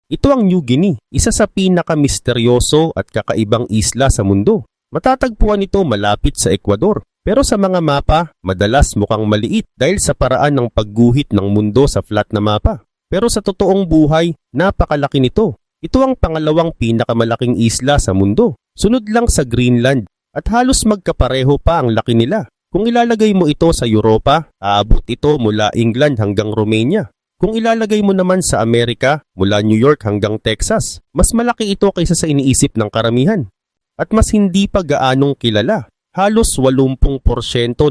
Ito ang New Guinea, isa sa pinaka-misteryoso at kakaibang isla sa mundo. Matatagpuan ito malapit sa Ecuador, pero sa mga mapa, madalas mukhang maliit dahil sa paraan ng pagguhit ng mundo sa flat na mapa. Pero sa totoong buhay, napakalaki nito. Ito ang pangalawang pinakamalaking isla sa mundo, sunod lang sa Greenland, at halos magkapareho pa ang laki nila. Kung ilalagay mo ito sa Europa, aabot ito mula England hanggang Romania. Kung ilalagay mo naman sa Amerika, mula New York hanggang Texas, mas malaki ito kaysa sa iniisip ng karamihan. At mas hindi pa gaanong kilala. Halos 80%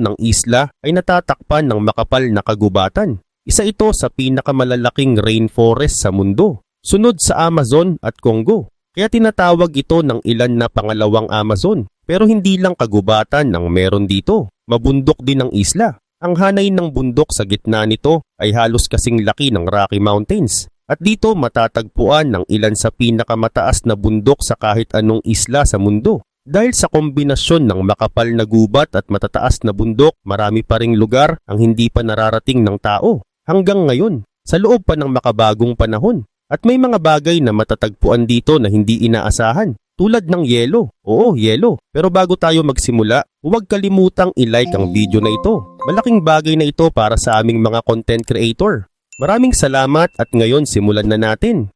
ng isla ay natatakpan ng makapal na kagubatan. Isa ito sa pinakamalalaking rainforest sa mundo, sunod sa Amazon at Congo. Kaya tinatawag ito ng ilan na pangalawang Amazon. Pero hindi lang kagubatan ang meron dito. Mabundok din ang isla. Ang hanay ng bundok sa gitna nito ay halos kasing laki ng Rocky Mountains. At dito matatagpuan ng ilan sa pinakamataas na bundok sa kahit anong isla sa mundo. Dahil sa kombinasyon ng makapal na gubat at matataas na bundok, marami pa ring lugar ang hindi pa nararating ng tao. Hanggang ngayon, sa loob pa ng makabagong panahon. At may mga bagay na matatagpuan dito na hindi inaasahan. Tulad ng yelo. Oo, yelo. Pero bago tayo magsimula, huwag kalimutang i-like ang video na ito. Malaking bagay na ito para sa aming mga content creator. Maraming salamat at ngayon simulan na natin.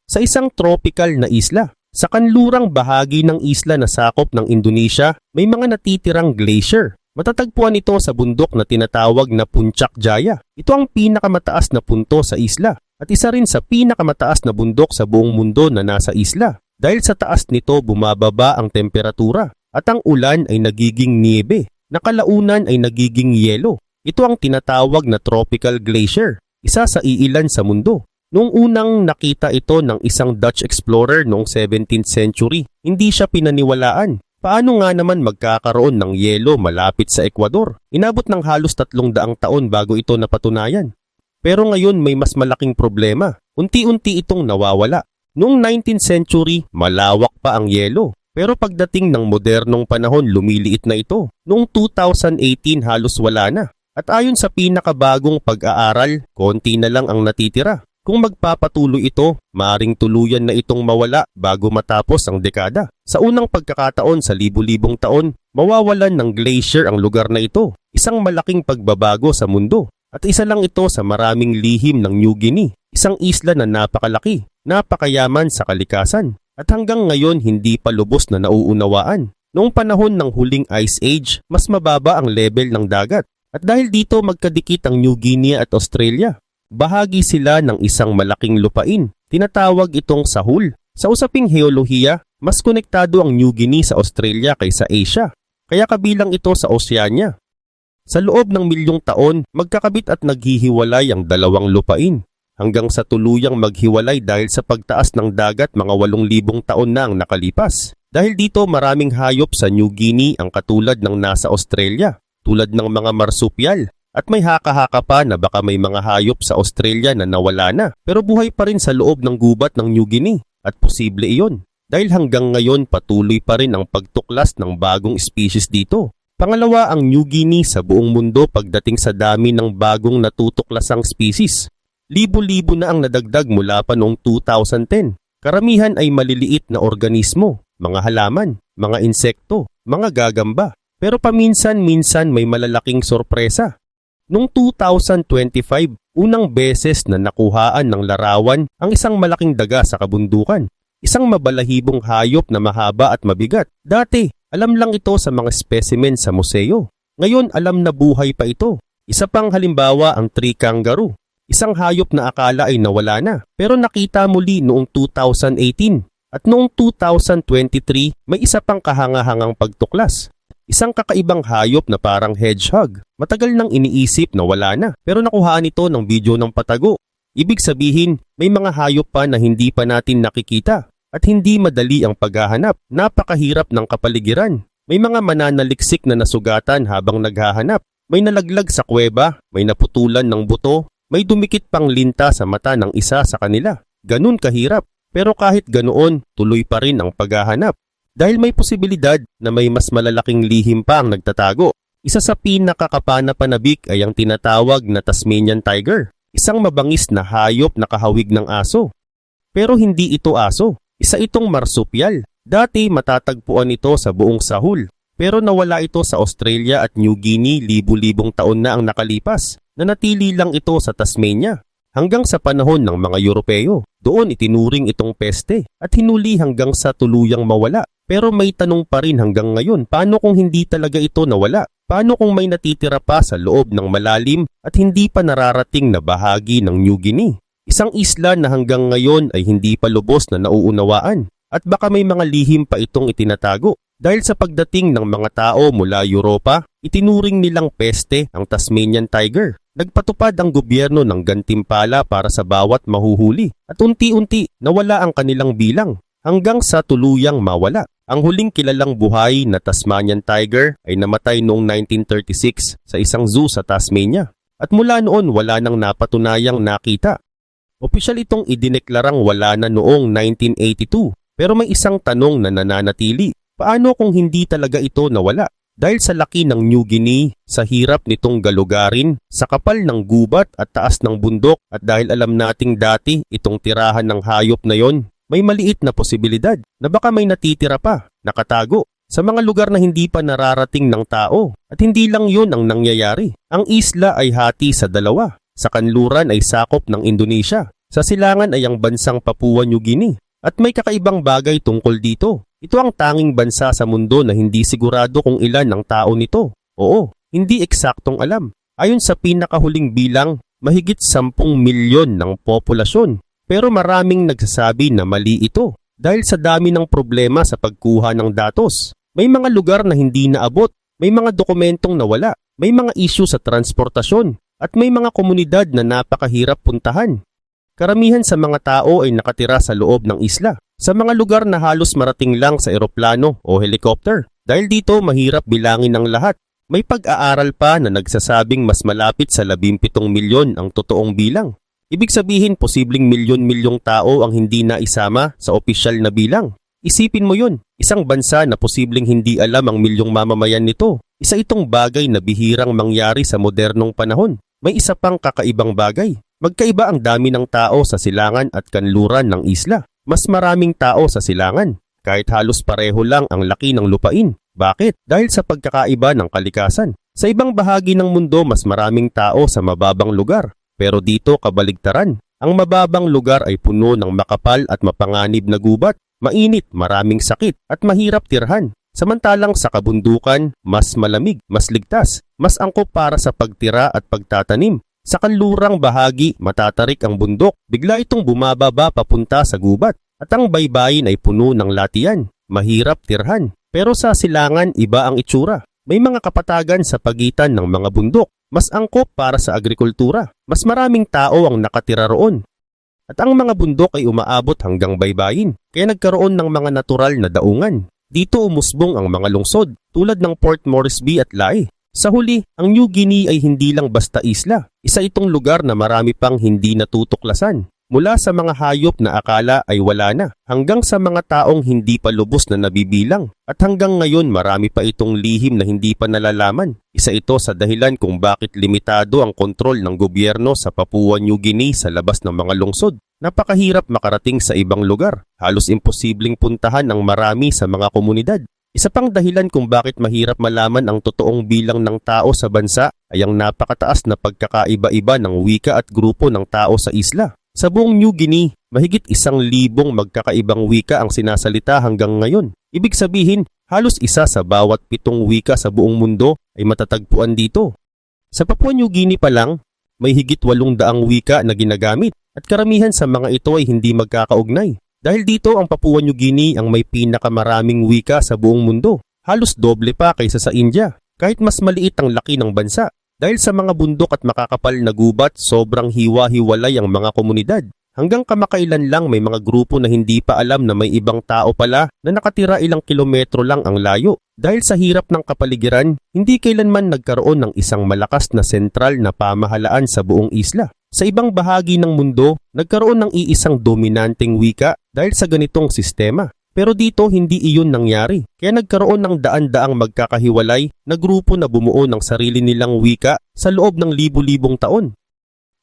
Sa isang tropical na isla, sa kanlurang bahagi ng isla na sakop ng Indonesia, may mga natitirang glacier. Matatagpuan ito sa bundok na tinatawag na Puncak Jaya. Ito ang pinakamataas na punto sa isla at isa rin sa pinakamataas na bundok sa buong mundo na nasa isla. Dahil sa taas nito bumababa ang temperatura at ang ulan ay nagiging niebe, nakalaunan ay nagiging yelo. Ito ang tinatawag na tropical glacier, isa sa iilan sa mundo. Noong unang nakita ito ng isang Dutch explorer noong 17th century, hindi siya pinaniwalaan. Paano nga naman magkakaroon ng yelo malapit sa Ecuador? Inabot ng halos 300 taon bago ito napatunayan. Pero ngayon may mas malaking problema. Unti-unti itong nawawala. Noong 19th century, malawak pa ang yelo. Pero pagdating ng modernong panahon, lumiliit na ito. Noong 2018, halos wala na. At ayon sa pinakabagong pag-aaral, konti na lang ang natitira. Kung magpapatuloy ito, maaring tuluyan na itong mawala bago matapos ang dekada. Sa unang pagkakataon sa libu-libong taon, mawawalan ng glacier ang lugar na ito. Isang malaking pagbabago sa mundo. At isa lang ito sa maraming lihim ng New Guinea. Isang isla na napakalaki, napakayaman sa kalikasan. At hanggang ngayon hindi pa lubos na nauunawaan. Noong panahon ng huling Ice Age, mas mababa ang level ng dagat. At dahil dito magkadikit ang New Guinea at Australia. Bahagi sila ng isang malaking lupain. Tinatawag itong Sahul. Sa usaping heolohiya, mas konektado ang New Guinea sa Australia kaysa Asia. Kaya kabilang ito sa Oceania. Sa loob ng milyong taon, magkakabit at naghihiwalay ang dalawang lupain. Hanggang sa tuluyang maghiwalay dahil sa pagtaas ng dagat mga 8,000 taon na ang nakalipas. Dahil dito maraming hayop sa New Guinea ang katulad ng nasa Australia. Tulad ng mga marsupial. At may haka-haka pa na baka may mga hayop sa Australia na nawala na pero buhay pa rin sa loob ng gubat ng New Guinea at posible iyon dahil hanggang ngayon patuloy pa rin ang pagtuklas ng bagong species dito. Pangalawa ang New Guinea sa buong mundo pagdating sa dami ng bagong natutuklasang species. Libo-libo na ang nadagdag mula pa noong 2010. Karamihan ay maliliit na organismo, mga halaman, mga insekto, mga gagamba. Pero paminsan-minsan may malalaking sorpresa. Noong 2025, unang beses na nakuhaan ng larawan ang isang malaking daga sa kabundukan. Isang mabalahibong hayop na mahaba at mabigat. Dati, alam lang ito sa mga specimen sa museo. Ngayon, alam na buhay pa ito. Isa pang halimbawa ang tree kangaroo. Isang hayop na akala ay nawala na, pero nakita muli noong 2018. At noong 2023, may isa pang kahangahangang pagtuklas. Isang kakaibang hayop na parang hedgehog. Matagal nang iniisip na wala na, pero nakuhaan ito ng video ng patago. Ibig sabihin, may mga hayop pa na hindi pa natin nakikita at hindi madali ang paghahanap. Napakahirap ng kapaligiran. May mga mananaliksik na nasugatan habang naghahanap. May nalaglag sa kuweba, may naputulan ng buto, may dumikit pang linta sa mata ng isa sa kanila. Ganun kahirap. Pero kahit ganoon, tuloy pa rin ang paghahanap. Dahil may posibilidad na may mas malalaking lihim pa ang nagtatago. Isa sa pinakakapanapanabik ay ang tinatawag na Tasmanian tiger. Isang mabangis na hayop na kahawig ng aso. Pero hindi ito aso. Isa itong marsupial. Dati matatagpuan ito sa buong Sahul. Pero nawala ito sa Australia at New Guinea libu-libong taon na ang nakalipas. Nanatili lang ito sa Tasmania. Hanggang sa panahon ng mga Europeo. Doon itinuring itong peste at hinuli hanggang sa tuluyang mawala. Pero may tanong pa rin hanggang ngayon, paano kung hindi talaga ito nawala? Paano kung may natitira pa sa loob ng malalim at hindi pa nararating na bahagi ng New Guinea? Isang isla na hanggang ngayon ay hindi pa lubos na nauunawaan at baka may mga lihim pa itong itinatago. Dahil sa pagdating ng mga tao mula Europa, itinuring nilang peste ang Tasmanian tiger. Nagpatupad ang gobyerno ng gantimpala para sa bawat mahuhuli at unti-unti nawala ang kanilang bilang hanggang sa tuluyang mawala. Ang huling kilalang buhay na Tasmanian tiger ay namatay noong 1936 sa isang zoo sa Tasmania at mula noon wala nang napatunayang nakita. Opisyal itong idineklarang wala na noong 1982 pero may isang tanong na nananatili. Paano kung hindi talaga ito nawala? Dahil sa laki ng New Guinea, sa hirap nitong galugarin, sa kapal ng gubat at taas ng bundok at dahil alam nating dati itong tirahan ng hayop na yon, may maliit na posibilidad na baka may natitira pa, nakatago, sa mga lugar na hindi pa nararating ng tao. At hindi lang yun ang nangyayari. Ang isla ay hati sa dalawa. Sa kanluran ay sakop ng Indonesia. Sa silangan ay ang bansang Papua New Guinea. At may kakaibang bagay tungkol dito. Ito ang tanging bansa sa mundo na hindi sigurado kung ilan ang tao nito. Oo, hindi eksaktong alam. Ayon sa pinakahuling bilang, mahigit 10 milyon ng populasyon. Pero maraming nagsasabi na mali ito dahil sa dami ng problema sa pagkuha ng datos. May mga lugar na hindi naabot, may mga dokumentong nawala, may mga issue sa transportasyon, at may mga komunidad na napakahirap puntahan. Karamihan sa mga tao ay nakatira sa loob ng isla, sa mga lugar na halos marating lang sa eroplano o helicopter. Dahil dito mahirap bilangin ang lahat. May pag-aaral pa na nagsasabing mas malapit sa 17 milyon ang totoong bilang. Ibig sabihin posibleng milyon-milyong tao ang hindi naisama sa opisyal na bilang. Isipin mo yun, isang bansa na posibleng hindi alam ang milyong mamamayan nito. Isa itong bagay na bihirang mangyari sa modernong panahon. May isa pang kakaibang bagay. Magkaiba ang dami ng tao sa silangan at kanluran ng isla. Mas maraming tao sa silangan, kahit halos pareho lang ang laki ng lupain. Bakit? Dahil sa pagkakaiba ng kalikasan. Sa ibang bahagi ng mundo, mas maraming tao sa mababang lugar. Pero dito kabaligtaran. Ang mababang lugar ay puno ng makapal at mapanganib na gubat, mainit, maraming sakit, at mahirap tirhan. Samantalang sa kabundukan, mas malamig, mas ligtas, mas angkop para sa pagtira at pagtatanim. Sa kanlurang bahagi, matatarik ang bundok, bigla itong bumababa papunta sa gubat. At ang baybayin ay puno ng latian, mahirap tirhan. Pero sa silangan, iba ang itsura. May mga kapatagan sa pagitan ng mga bundok, mas angkop para sa agrikultura. Mas maraming tao ang nakatira roon. At ang mga bundok ay umaabot hanggang baybayin, kaya nagkaroon ng mga natural na daungan. Dito umusbong ang mga lungsod, tulad ng Port Moresby at Lae. Sa huli, ang New Guinea ay hindi lang basta isla. Isa itong lugar na marami pang hindi natutuklasan. Mula sa mga hayop na akala ay wala na, hanggang sa mga taong hindi pa lubos na nabibilang. At hanggang ngayon marami pa itong lihim na hindi pa nalalaman. Isa ito sa dahilan kung bakit limitado ang kontrol ng gobyerno sa Papua New Guinea sa labas ng mga lungsod. Napakahirap makarating sa ibang lugar. Halos imposibleng puntahan ng marami sa mga komunidad. Isa pang dahilan kung bakit mahirap malaman ang totoong bilang ng tao sa bansa ay ang napakataas na pagkakaiba-iba ng wika at grupo ng tao sa isla. Sa buong New Guinea, mahigit 1,000 magkakaibang wika ang sinasalita hanggang ngayon. Ibig sabihin, halos isa sa bawat 7 wika sa buong mundo ay matatagpuan dito. Sa Papua New Guinea pa lang, may higit 800 wika na ginagamit at karamihan sa mga ito ay hindi magkakaugnay. Dahil dito ang Papua New Guinea ang may pinakamaraming wika sa buong mundo. Halos doble pa kaysa sa India, kahit mas maliit ang laki ng bansa. Dahil sa mga bundok at makakapal na gubat, sobrang hiwa-hiwalay ang mga komunidad. Hanggang kamakailan lang may mga grupo na hindi pa alam na may ibang tao pala na nakatira ilang kilometro lang ang layo. Dahil sa hirap ng kapaligiran, hindi kailanman nagkaroon ng isang malakas na sentral na pamahalaan sa buong isla. Sa ibang bahagi ng mundo, nagkaroon ng iisang dominanteng wika dahil sa ganitong sistema. Pero dito hindi iyon nangyari. Kaya nagkaroon ng daan-daang magkakahiwalay na grupo na bumuo ng sarili nilang wika sa loob ng libu-libong taon.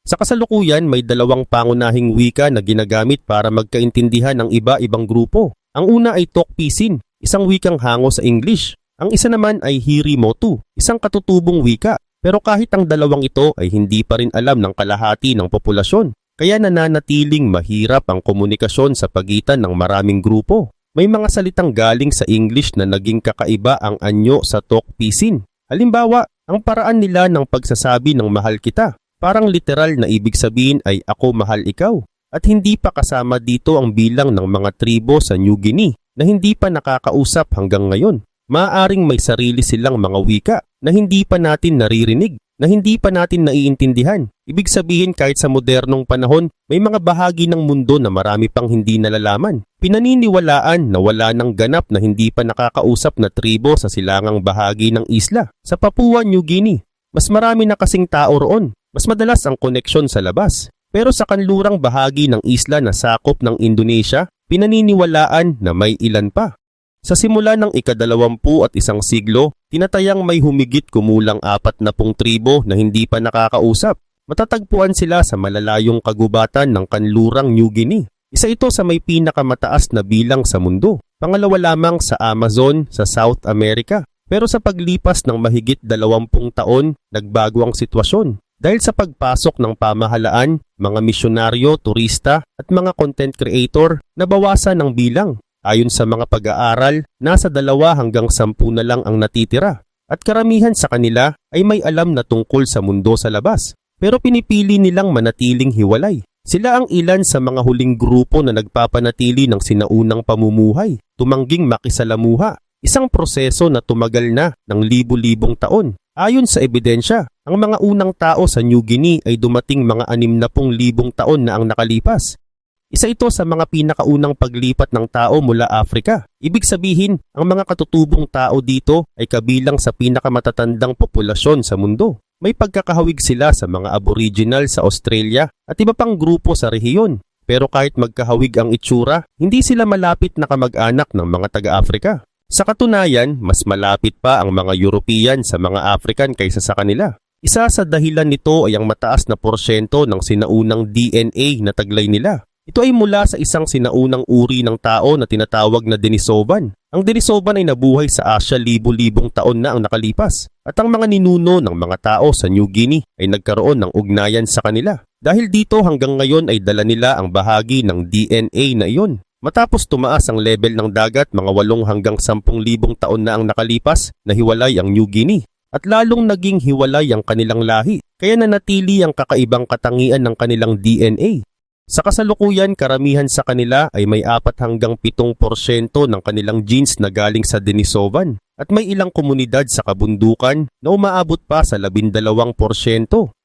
Sa kasalukuyan, may dalawang pangunahing wika na ginagamit para magkaintindihan ng iba-ibang grupo. Ang una ay Tok-Pisin, isang wikang hango sa English. Ang isa naman ay Hiri-Motu, isang katutubong wika. Pero kahit ang dalawang ito ay hindi pa rin alam ng kalahati ng populasyon. Kaya nananatiling mahirap ang komunikasyon sa pagitan ng maraming grupo. May mga salitang galing sa English na naging kakaiba ang anyo sa Tok-Pisin. Halimbawa, ang paraan nila ng pagsasabi ng mahal kita. Parang literal na ibig sabihin ay ako mahal ikaw. At hindi pa kasama dito ang bilang ng mga tribo sa New Guinea na hindi pa nakakausap hanggang ngayon. Maaaring may sarili silang mga wika na hindi pa natin naririnig, na hindi pa natin naiintindihan. Ibig sabihin kahit sa modernong panahon, may mga bahagi ng mundo na marami pang hindi nalalaman. Pinaniniwalaan na wala ng ganap na hindi pa nakakausap na tribo sa silangang bahagi ng isla. Sa Papua New Guinea, mas marami na kasing tao roon. Mas madalas ang koneksyon sa labas. Pero sa kanlurang bahagi ng isla na sakop ng Indonesia, pinaniniwalaan na may ilan pa. Sa simula ng ika-21 siglo, tinatayang may humigit kumulang 40 tribo na hindi pa nakakausap. Matatagpuan sila sa malalayong kagubatan ng kanlurang New Guinea. Isa ito sa may pinakamataas na bilang sa mundo. Pangalawa lamang sa Amazon sa South America. Pero sa paglipas ng mahigit 20 taon, nagbago ang sitwasyon. Dahil sa pagpasok ng pamahalaan, mga misyonaryo, turista at mga content creator, nabawasan ang bilang. Ayon sa mga pag-aaral, nasa 2 hanggang 10 na lang ang natitira. At karamihan sa kanila ay may alam na tungkol sa mundo sa labas. Pero pinipili nilang manatiling hiwalay. Sila ang ilan sa mga huling grupo na nagpapanatili ng sinaunang pamumuhay, tumangging makisalamuha. Isang proseso na tumagal na ng libu-libong taon. Ayon sa ebidensya, ang mga unang tao sa New Guinea ay dumating mga 60,000 taon na ang nakalipas. Isa ito sa mga pinakaunang paglipat ng tao mula Africa. Ibig sabihin, ang mga katutubong tao dito ay kabilang sa pinakamatatandang populasyon sa mundo. May pagkakahawig sila sa mga Aboriginal sa Australia at iba pang grupo sa rehiyon. Pero kahit magkahawig ang itsura, hindi sila malapit na kamag-anak ng mga taga-Africa. Sa katunayan, mas malapit pa ang mga European sa mga African kaysa sa kanila. Isa sa dahilan nito ay ang mataas na porsyento ng sinaunang DNA na taglay nila. Ito ay mula sa isang sinaunang uri ng tao na tinatawag na Denisovan. Ang Denisovan ay nabuhay sa Asia libu-libong taon na ang nakalipas. At ang mga ninuno ng mga tao sa New Guinea ay nagkaroon ng ugnayan sa kanila. Dahil dito hanggang ngayon ay dala nila ang bahagi ng DNA na iyon. Matapos tumaas ang level ng dagat, mga 8 hanggang 10,000 taon na ang nakalipas, nahiwalay ang New Guinea. At lalong naging hiwalay ang kanilang lahi, kaya nanatili ang kakaibang katangian ng kanilang DNA. Sa kasalukuyan, karamihan sa kanila ay may 4 hanggang 7% ng kanilang genes na galing sa Denisovan. At may ilang komunidad sa kabundukan na umaabot pa sa 12%.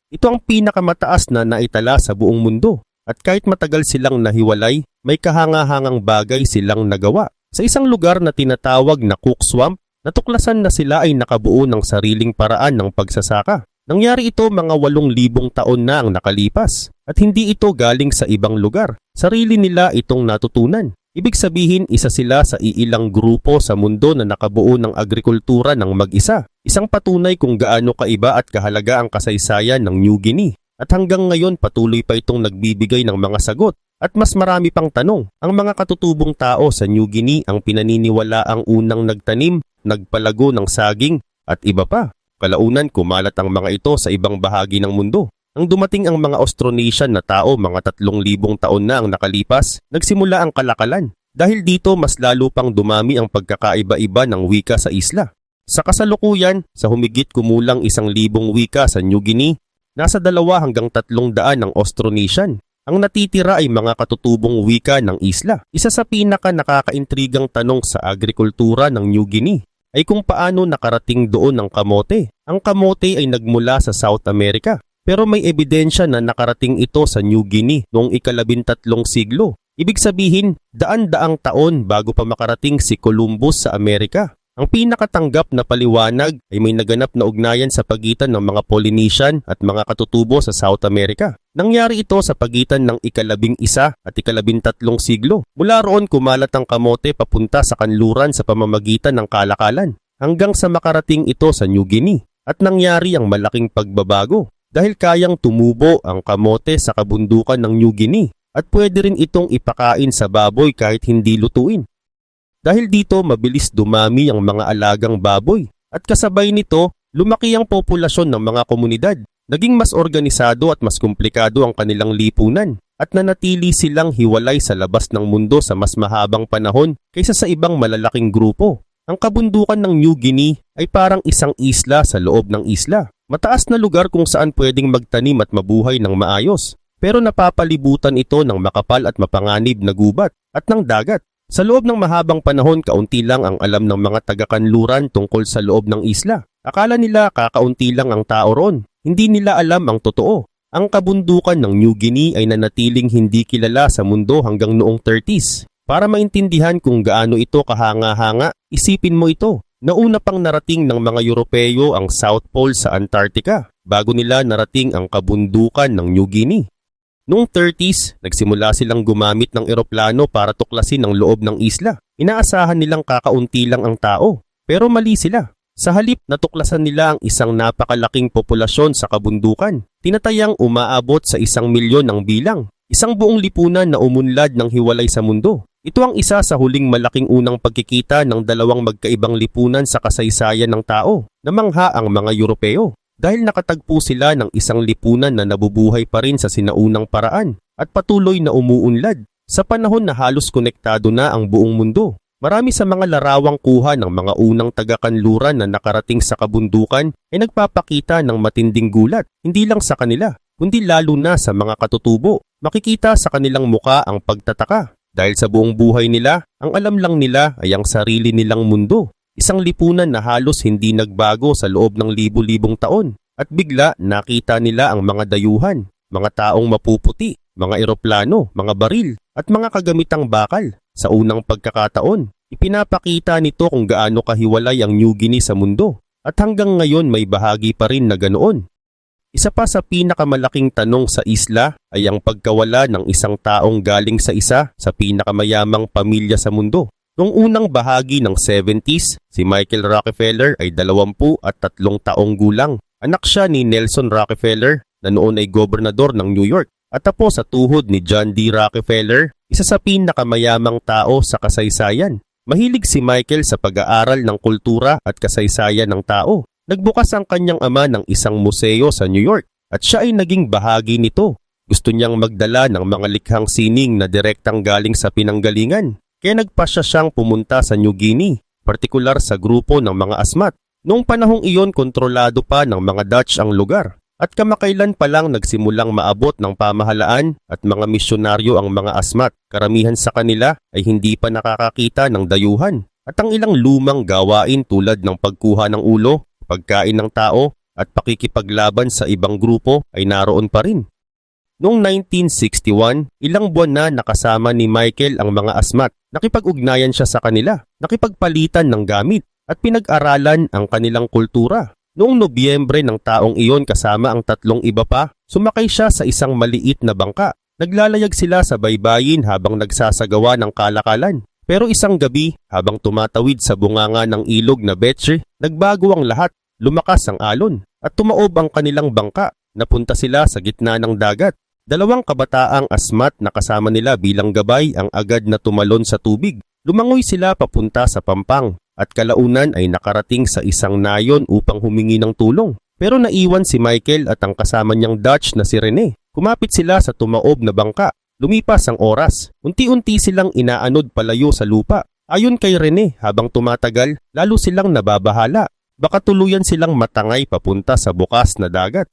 Ito ang pinakamataas na naitala sa buong mundo. At kahit matagal silang nahiwalay, may kahangahangang bagay silang nagawa. Sa isang lugar na tinatawag na Cook Swamp, natuklasan na sila ay nakabuo ng sariling paraan ng pagsasaka. Nangyari ito mga 8,000 taon na ang nakalipas. At hindi ito galing sa ibang lugar. Sarili nila itong natutunan. Ibig sabihin, isa sila sa iilang grupo sa mundo na nakabuo ng agrikultura ng mag-isa. Isang patunay kung gaano kaiba at kahalaga ang kasaysayan ng New Guinea. At hanggang ngayon patuloy pa itong nagbibigay ng mga sagot. At mas marami pang tanong. Ang mga katutubong tao sa New Guinea ang pinaniniwala ang unang nagtanim, nagpalago ng saging at iba pa. Kalaunan kumalat ang mga ito sa ibang bahagi ng mundo. Nang dumating ang mga Austronesian na tao mga 3,000 taon na ang nakalipas, nagsimula ang kalakalan. Dahil dito mas lalo pang dumami ang pagkakaiba-iba ng wika sa isla. Sa kasalukuyan, sa humigit kumulang 1,000 wika sa New Guinea, nasa 2 hanggang 300 ang Austronesian. Ang natitira ay mga katutubong wika ng isla. Isa sa pinaka nakakaintrigang tanong sa agrikultura ng New Guinea ay kung paano nakarating doon ang kamote. Ang kamote ay nagmula sa South America, pero may ebidensya na nakarating ito sa New Guinea noong ika-13 siglo. Ibig sabihin, daan-daang taon bago pa makarating si Columbus sa Amerika. Ang pinakatanggap na paliwanag ay may naganap na ugnayan sa pagitan ng mga Polynesian at mga katutubo sa South America. Nangyari ito sa pagitan ng ika-11 at ika-13 siglo. Mula roon kumalat ang kamote papunta sa kanluran sa pamamagitan ng kalakalan hanggang sa makarating ito sa New Guinea at nangyari ang malaking pagbabago. dahil kayang tumubo ang kamote sa kabundukan ng New Guinea at pwede rin itong ipakain sa baboy kahit hindi lutuin. Dahil dito mabilis dumami ang mga alagang baboy at kasabay nito lumaki ang populasyon ng mga komunidad. Naging mas organisado at mas komplikado ang kanilang lipunan at nanatili silang hiwalay sa labas ng mundo sa mas mahabang panahon kaysa sa ibang malalaking grupo. Ang kabundukan ng New Guinea ay parang isang isla sa loob ng isla. Mataas na lugar kung saan pwedeng magtanim at mabuhay ng maayos, pero napapalibutan ito ng makapal at mapanganib na gubat at ng dagat. Sa loob ng mahabang panahon, kaunti lang ang alam ng mga taga-kanluran tungkol sa loob ng isla. Akala nila kakaunti lang ang tao roon. Hindi nila alam ang totoo. Ang kabundukan ng New Guinea ay nanatiling hindi kilala sa mundo hanggang noong 30s. Para maintindihan kung gaano ito kahanga-hanga, isipin mo ito. Nauna pang narating ng mga Europeo ang South Pole sa Antarctica bago nila narating ang kabundukan ng New Guinea. Noong 30s, nagsimula silang gumamit ng eroplano para tuklasin ang loob ng isla. Inaasahan nilang kakaunti lang ang tao, pero mali sila. Sa halip, natuklasan nila ang isang napakalaking populasyon sa kabundukan. Tinatayang umaabot sa 1,000,000 ang bilang, isang buong lipunan na umunlad ng hiwalay sa mundo. Ito ang isa sa huling malaking unang pagkikita ng dalawang magkaibang lipunan sa kasaysayan ng tao. Namangha ang mga Europeo dahil nakatagpo sila ng isang lipunan na nabubuhay pa rin sa sinaunang paraan at patuloy na umuunlad sa panahon na halos konektado na ang buong mundo. Marami sa mga larawang kuha ng mga unang taga-kanluran na nakarating sa kabundukan ay nagpapakita ng matinding gulat, hindi lang sa kanila, kundi lalo na sa mga katutubo. Makikita sa kanilang muka ang pagtataka. Dahil sa buong buhay nila, ang alam lang nila ay ang sarili nilang mundo. Isang lipunan na halos hindi nagbago sa loob ng libu-libong taon. At bigla nakita nila ang mga dayuhan, mga taong mapuputi, mga eroplano, mga baril, at mga kagamitang bakal. Sa unang pagkakataon, ipinapakita nito kung gaano kahiwalay ang New Guinea sa mundo. At hanggang ngayon may bahagi pa rin na ganoon. Isa pa sa pinakamalaking tanong sa isla ay ang pagkawala ng isang taong galing sa isa sa pinakamayamang pamilya sa mundo. Noong unang bahagi ng 70s, si Michael Rockefeller ay 23 taong gulang. Anak siya ni Nelson Rockefeller na noon ay gobernador ng New York at apo sa tuhod ni John D. Rockefeller, isa sa pinakamayamang tao sa kasaysayan. Mahilig si Michael sa pag-aaral ng kultura at kasaysayan ng tao. Nagbukas ang kanyang ama ng isang museo sa New York at siya ay naging bahagi nito. Gusto niyang magdala ng mga likhang sining na direktang galing sa pinanggalingan. Kaya nagpasya siyang pumunta sa New Guinea, partikular sa grupo ng mga asmat. Noong panahong iyon kontrolado pa ng mga Dutch ang lugar at kamakailan pa lang nagsimulang maabot ng pamahalaan at mga misyonaryo ang mga asmat. Karamihan sa kanila ay hindi pa nakakakita ng dayuhan at ang ilang lumang gawain tulad ng pagkuha ng ulo, pagkain ng tao at pakikipaglaban sa ibang grupo ay naroon pa rin. Noong 1961, ilang buwan na nakasama ni Michael ang mga asmat. Nakipag-ugnayan siya sa kanila, nakipagpalitan ng gamit at pinag-aralan ang kanilang kultura. Noong Nobyembre ng taong iyon kasama ang 3 iba pa, sumakay siya sa isang maliit na bangka. Naglalayag sila sa baybayin habang nagsasagawa ng kalakalan. Pero isang gabi, habang tumatawid sa bunganga ng ilog na Betche, nagbago ang lahat. Lumakas ang alon at tumaob ang kanilang bangka. Napunta sila sa gitna ng dagat. 2 kabataang asmat na kasama nila bilang gabay ang agad na tumalon sa tubig. Lumangoy sila papunta sa pampang at kalaunan ay nakarating sa isang nayon upang humingi ng tulong. Pero naiwan si Michael at ang kasama niyang Dutch na si Rene. Kumapit sila sa tumaob na bangka. Lumipas ang oras. Unti-unti silang inaanod palayo sa lupa. Ayon kay Rene, habang tumatagal, lalo silang nababahala. Baka tuluyan silang matangay papunta sa bukas na dagat.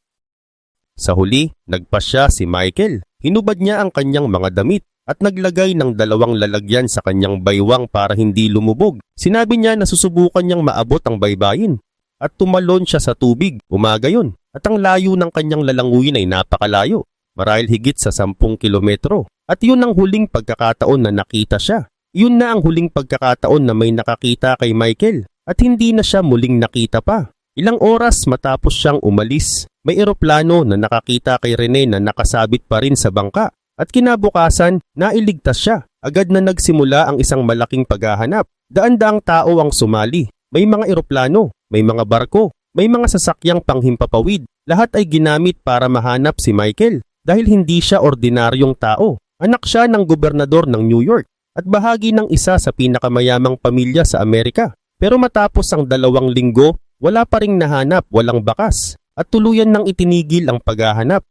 Sa huli, nagpasya si Michael. Hinubad niya ang kanyang mga damit at naglagay ng 2 lalagyan sa kanyang baywang para hindi lumubog. Sinabi niya na susubukan niyang maabot ang baybayin at tumalon siya sa tubig. Umaga yun at ang layo ng kanyang lalanguyin ay napakalayo. Marahil higit sa 10 kilometro. At yun ang huling pagkakataon na nakita siya. Yun na ang huling pagkakataon na may nakakita kay Michael. At hindi na siya muling nakita pa. Ilang oras matapos siyang umalis, may eroplano na nakakita kay Rene na nakasabit pa rin sa bangka. At kinabukasan, nailigtas siya. Agad na nagsimula ang isang malaking paghahanap. Daan-daang tao ang sumali. May mga eroplano, may mga barko, may mga sasakyang panghimpapawid. Lahat ay ginamit para mahanap si Michael dahil hindi siya ordinaryong tao. Anak siya ng gobernador ng New York at bahagi ng isa sa pinakamayamang pamilya sa Amerika. Pero matapos ang 2 linggo, wala pa ring nahanap, walang bakas at tuluyan nang itinigil ang paghahanap.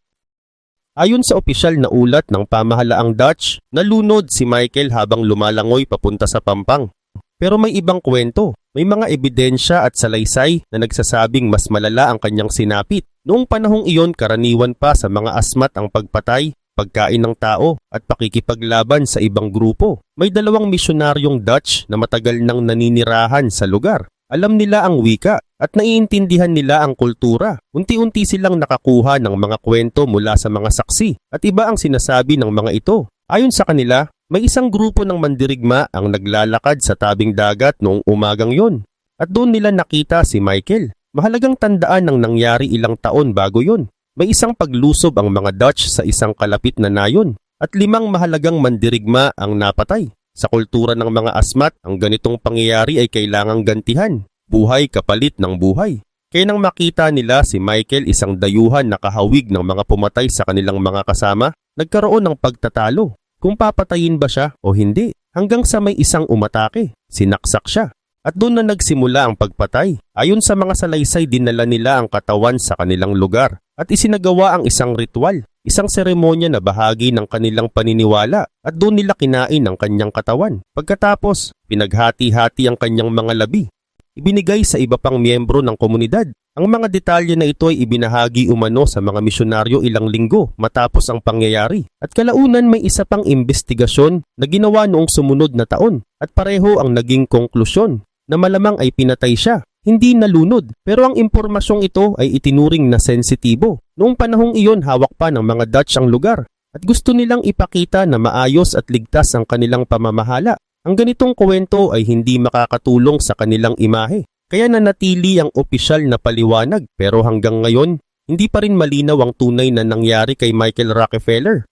Ayon sa opisyal na ulat ng pamahalaang Dutch, nalunod si Michael habang lumalangoy papunta sa Pampang. Pero may ibang kwento. May mga ebidensya at salaysay na nagsasabing mas malala ang kanyang sinapit. Noong panahong iyon, karaniwan pa sa mga asmat ang pagpatay, pagkain ng tao at pakikipaglaban sa ibang grupo. May 2 misyonaryong Dutch na matagal nang naninirahan sa lugar. Alam nila ang wika at naiintindihan nila ang kultura. Unti-unti silang nakakuha ng mga kwento mula sa mga saksi at iba ang sinasabi ng mga ito. Ayon sa kanila, may isang grupo ng mandirigma ang naglalakad sa tabing dagat noong umagang yon. At doon nila nakita si Michael. Mahalagang tandaan ng nangyari ilang taon bago yon. May isang paglusob ang mga Dutch sa isang kalapit na nayon at 5 mahalagang mandirigma ang napatay. Sa kultura ng mga asmat, ang ganitong pangyayari ay kailangang gantihan. Buhay kapalit ng buhay. Kaya nang makita nila si Michael isang dayuhan na kahawig ng mga pumatay sa kanilang mga kasama, nagkaroon ng pagtatalo. Kung papatayin ba siya o hindi, hanggang sa may isang umatake, sinaksak siya. At doon na nagsimula ang pagpatay. Ayon sa mga salaysay, dinala nila ang katawan sa kanilang lugar at isinagawa ang isang ritual. Isang seremonya na bahagi ng kanilang paniniwala at doon nila kinain ang kanyang katawan. Pagkatapos, pinaghati-hati ang kanyang mga labi. Ibinigay sa iba pang miyembro ng komunidad. Ang mga detalye na ito ay ibinahagi umano sa mga misyonaryo ilang linggo matapos ang pangyayari. At kalaunan may isa pang imbestigasyon na ginawa noong sumunod na taon at pareho ang naging konklusyon na malamang ay pinatay siya. Hindi nalunod, pero ang impormasyong ito ay itinuring na sensitibo. Noong panahong iyon, hawak pa ng mga Dutch ang lugar at gusto nilang ipakita na maayos at ligtas ang kanilang pamamahala. Ang ganitong kwento ay hindi makakatulong sa kanilang imahe. Kaya nanatili ang opisyal na paliwanag, pero hanggang ngayon, hindi pa rin malinaw ang tunay na nangyari kay Michael Rockefeller.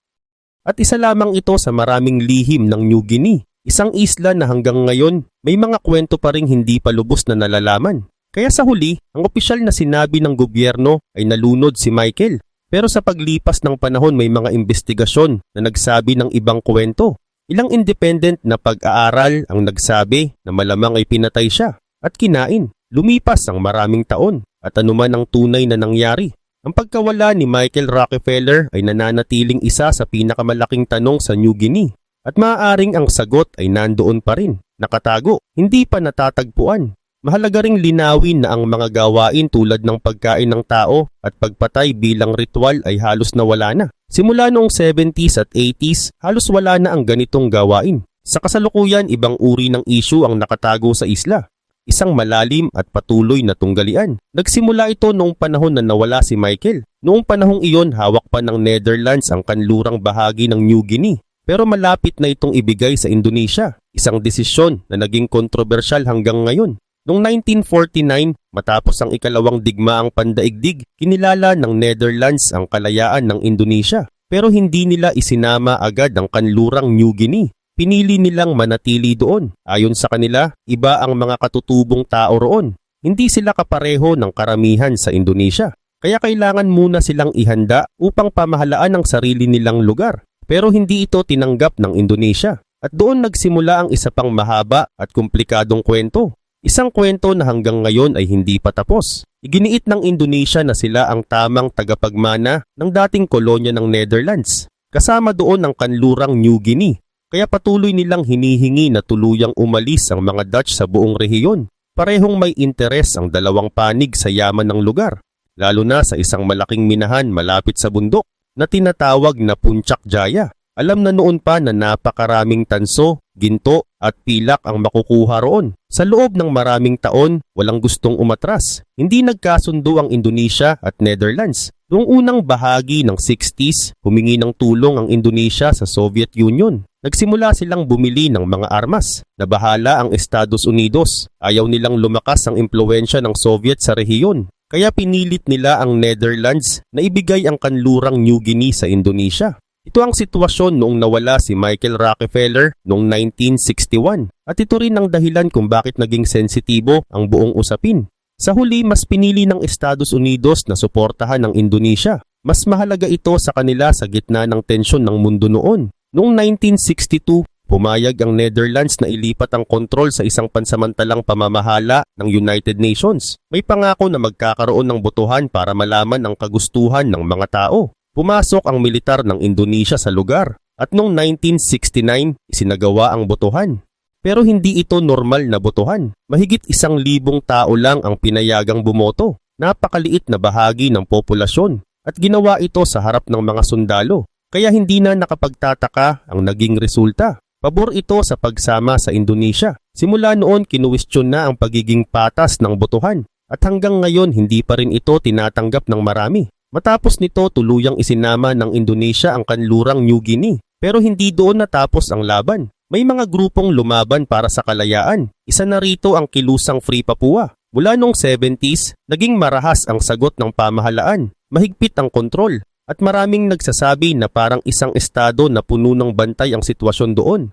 At isa lamang ito sa maraming lihim ng New Guinea. Isang isla na hanggang ngayon may mga kwento pa ring hindi pa lubos na nalalaman. Kaya sa huli, ang opisyal na sinabi ng gobyerno ay nalunod si Michael. Pero sa paglipas ng panahon may mga investigasyon na nagsabi ng ibang kwento. Ilang independent na pag-aaral ang nagsabi na malamang ay pinatay siya at kinain. Lumipas ang maraming taon at anuman ang tunay na nangyari. Ang pagkawala ni Michael Rockefeller ay nananatiling isa sa pinakamalaking tanong sa New Guinea. At maaaring ang sagot ay nandoon pa rin, nakatago, hindi pa natatagpuan. Mahalaga ring linawin na ang mga gawain tulad ng pagkain ng tao at pagpatay bilang ritual ay halos nawala na. Simula noong 70s at 80s, halos wala na ang ganitong gawain. Sa kasalukuyan, ibang uri ng issue ang nakatago sa isla. Isang malalim at patuloy na tunggalian. Nagsimula ito noong panahon na nawala si Michael. Noong panahong iyon, hawak pa ng Netherlands ang kanlurang bahagi ng New Guinea. Pero malapit na itong ibigay sa Indonesia, isang desisyon na naging kontrobersyal hanggang ngayon. Noong 1949, matapos ang ikalawang digmaang pandaigdig, kinilala ng Netherlands ang kalayaan ng Indonesia. Pero hindi nila isinama agad ang kanlurang New Guinea. Pinili nilang manatili doon. Ayon sa kanila, iba ang mga katutubong tao roon. Hindi sila kapareho ng karamihan sa Indonesia. Kaya kailangan muna silang ihanda upang pamahalaan ang sarili nilang lugar. Pero hindi ito tinanggap ng Indonesia. At doon nagsimula ang isa pang mahaba at komplikadong kwento. Isang kwento na hanggang ngayon ay hindi pa tapos. Iginiit ng Indonesia na sila ang tamang tagapagmana ng dating kolonya ng Netherlands. Kasama doon ang kanlurang New Guinea. Kaya patuloy nilang hinihingi na tuluyang umalis ang mga Dutch sa buong rehiyon. Parehong may interes ang dalawang panig sa yaman ng lugar. Lalo na sa isang malaking minahan malapit sa bundok na tinatawag na Puncak Jaya. Alam na noon pa na napakaraming tanso, ginto at pilak ang makukuha roon. Sa loob ng maraming taon, walang gustong umatras. Hindi nagkasundo ang Indonesia at Netherlands. Noong unang bahagi ng 60s, humingi ng tulong ang Indonesia sa Soviet Union. Nagsimula silang bumili ng mga armas. Nabahala ang Estados Unidos. Ayaw nilang lumakas ang impluwensya ng Soviet sa rehiyon. Kaya pinilit nila ang Netherlands na ibigay ang kanlurang New Guinea sa Indonesia. Ito ang sitwasyon noong nawala si Michael Rockefeller noong 1961. At ito rin ang dahilan kung bakit naging sensitibo ang buong usapin. Sa huli, mas pinili ng Estados Unidos na suportahan ang Indonesia. Mas mahalaga ito sa kanila sa gitna ng tensyon ng mundo noon. Noong 1962, pumayag ang Netherlands na ilipat ang kontrol sa isang pansamantalang pamamahala ng United Nations. May pangako na magkakaroon ng botohan para malaman ang kagustuhan ng mga tao. Pumasok ang militar ng Indonesia sa lugar at noong 1969, isinagawa ang botohan. Pero hindi ito normal na botohan. Mahigit 1,000 tao lang ang pinayagang bumoto. Napakaliit na bahagi ng populasyon at ginawa ito sa harap ng mga sundalo. Kaya hindi na nakapagtataka ang naging resulta. Pabor ito sa pagsama sa Indonesia. Simula noon kinuwestiyon na ang pagiging patas ng botohan at hanggang ngayon hindi pa rin ito tinatanggap ng marami. Matapos nito tuluyang isinama ng Indonesia ang kanlurang New Guinea. Pero hindi doon natapos ang laban. May mga grupong lumaban para sa kalayaan. Isa na rito ang kilusang Free Papua. Mula noong 70s, naging marahas ang sagot ng pamahalaan. Mahigpit ang kontrol. At maraming nagsasabi na parang isang estado na puno ng bantay ang sitwasyon doon.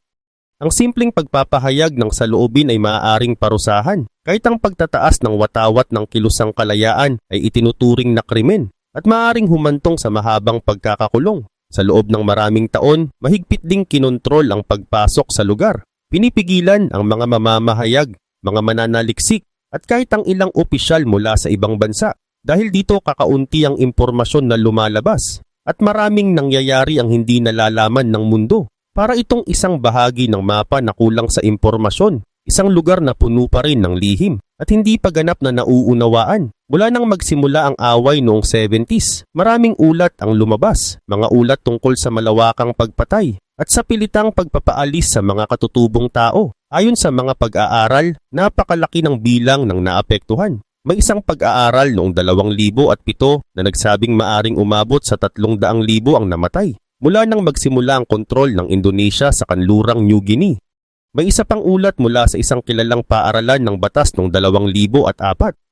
Ang simpleng pagpapahayag ng saloobin ay maaaring parusahan. Kahit ang pagtataas ng watawat ng kilusang kalayaan ay itinuturing na krimen at maaaring humantong sa mahabang pagkakakulong. Sa loob ng maraming taon, mahigpit ding kinontrol ang pagpasok sa lugar. Pinipigilan ang mga mamamahayag, mga mananaliksik, at kahit ang ilang opisyal mula sa ibang bansa. Dahil dito kakaunti ang impormasyon na lumalabas. At maraming nangyayari ang hindi nalalaman ng mundo. Para itong isang bahagi ng mapa na kulang sa impormasyon. Isang lugar na puno pa rin ng lihim at hindi pa ganap na nauunawaan. Mula nang magsimula ang away noong 70s, maraming ulat ang lumabas, mga ulat tungkol sa malawakang pagpatay at sa pilitang pagpapaalis sa mga katutubong tao. Ayon sa mga pag-aaral, napakalaki ng bilang ng naapektuhan. May isang pag-aaral noong 2007 na nagsabing maaring umabot sa 300,000 ang namatay mula nang magsimula ang kontrol ng Indonesia sa kanlurang New Guinea. May isa pang ulat mula sa isang kilalang paaralan ng batas noong 2004.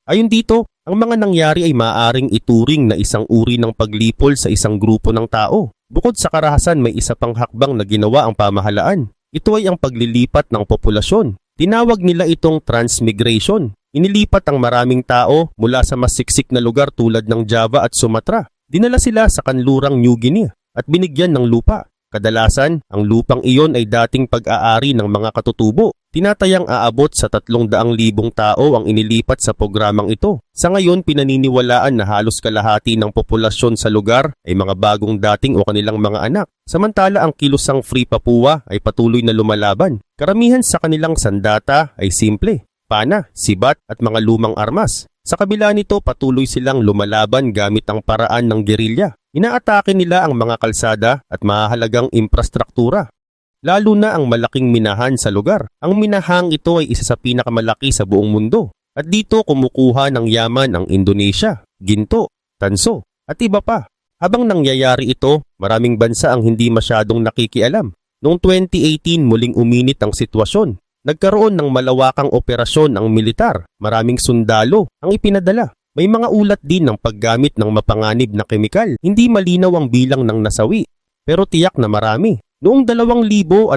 Ayon dito, ang mga nangyari ay maaaring ituring na isang uri ng paglipol sa isang grupo ng tao. Bukod sa karahasan, may isa pang hakbang na ginawa ang pamahalaan. Ito ay ang paglilipat ng populasyon. Tinawag nila itong transmigration. Inilipat ang maraming tao mula sa mas siksik na lugar tulad ng Java at Sumatra. Dinala sila sa kanlurang New Guinea at binigyan ng lupa. Kadalasan, ang lupang iyon ay dating pag-aari ng mga katutubo. Tinatayang aabot sa 300,000 tao ang inilipat sa programang ito. Sa ngayon, pinaniniwalaan na halos kalahati ng populasyon sa lugar ay mga bagong dating o kanilang mga anak. Samantala, ang kilusang Free Papua ay patuloy na lumalaban. Karamihan sa kanilang sandata ay simple: pana, sibat at mga lumang armas. Sa kabila nito, patuloy silang lumalaban gamit ang paraan ng gerilya. Inaatake nila ang mga kalsada at mahahalagang infrastruktura. Lalo na ang malaking minahan sa lugar. Ang minahang ito ay isa sa pinakamalaki sa buong mundo. At dito kumukuha ng yaman ang Indonesia, ginto, tanso, at iba pa. Habang nangyayari ito, maraming bansa ang hindi masyadong nakikialam. Noong 2018, muling uminit ang sitwasyon. Nagkaroon ng malawakang operasyon ang militar. Maraming sundalo ang ipinadala. May mga ulat din ng paggamit ng mapanganib na kemikal. Hindi malinaw ang bilang ng nasawi, pero tiyak na marami. Noong 2022,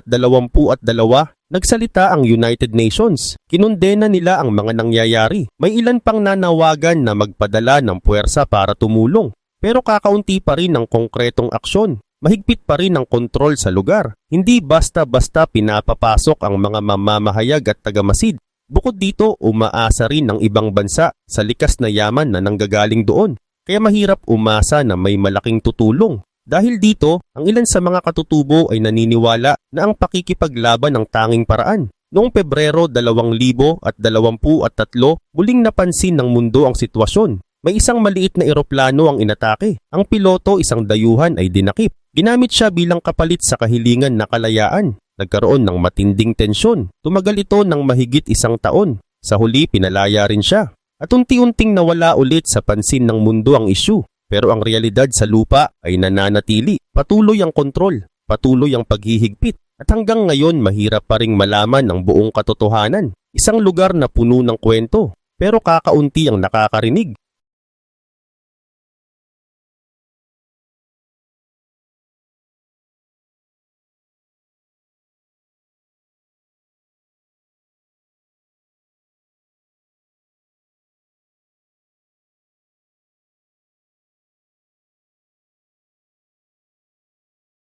nagsalita ang United Nations. Kinundena nila ang mga nangyayari. May ilan pang nanawagan na magpadala ng puwersa para tumulong. Pero kakaunti pa rin ang konkretong aksyon. Mahigpit pa rin ang kontrol sa lugar. Hindi basta-basta pinapapasok ang mga mamamahayag at tagamasid. Bukod dito, umaasa rin ng ibang bansa sa likas na yaman na nanggagaling doon. Kaya mahirap umasa na may malaking tutulong. Dahil dito, ang ilan sa mga katutubo ay naniniwala na ang pakikipaglaban ang tanging paraan. Noong Pebrero 2023, muling napansin ng mundo ang sitwasyon. May isang maliit na eroplano ang inatake. Ang piloto, isang dayuhan, ay dinakip. Ginamit siya bilang kapalit sa kahilingan na kalayaan. Nagkaroon ng matinding tensyon. Tumagal ito ng mahigit 1 taon. Sa huli, pinalaya rin siya. At unti-unting nawala ulit sa pansin ng mundo ang isyu. Pero ang realidad sa lupa ay nananatili. Patuloy ang kontrol, patuloy ang paghihigpit. At hanggang ngayon, mahirap pa ring malaman ang buong katotohanan. Isang lugar na puno ng kwento, pero kakaunti ang nakakarinig.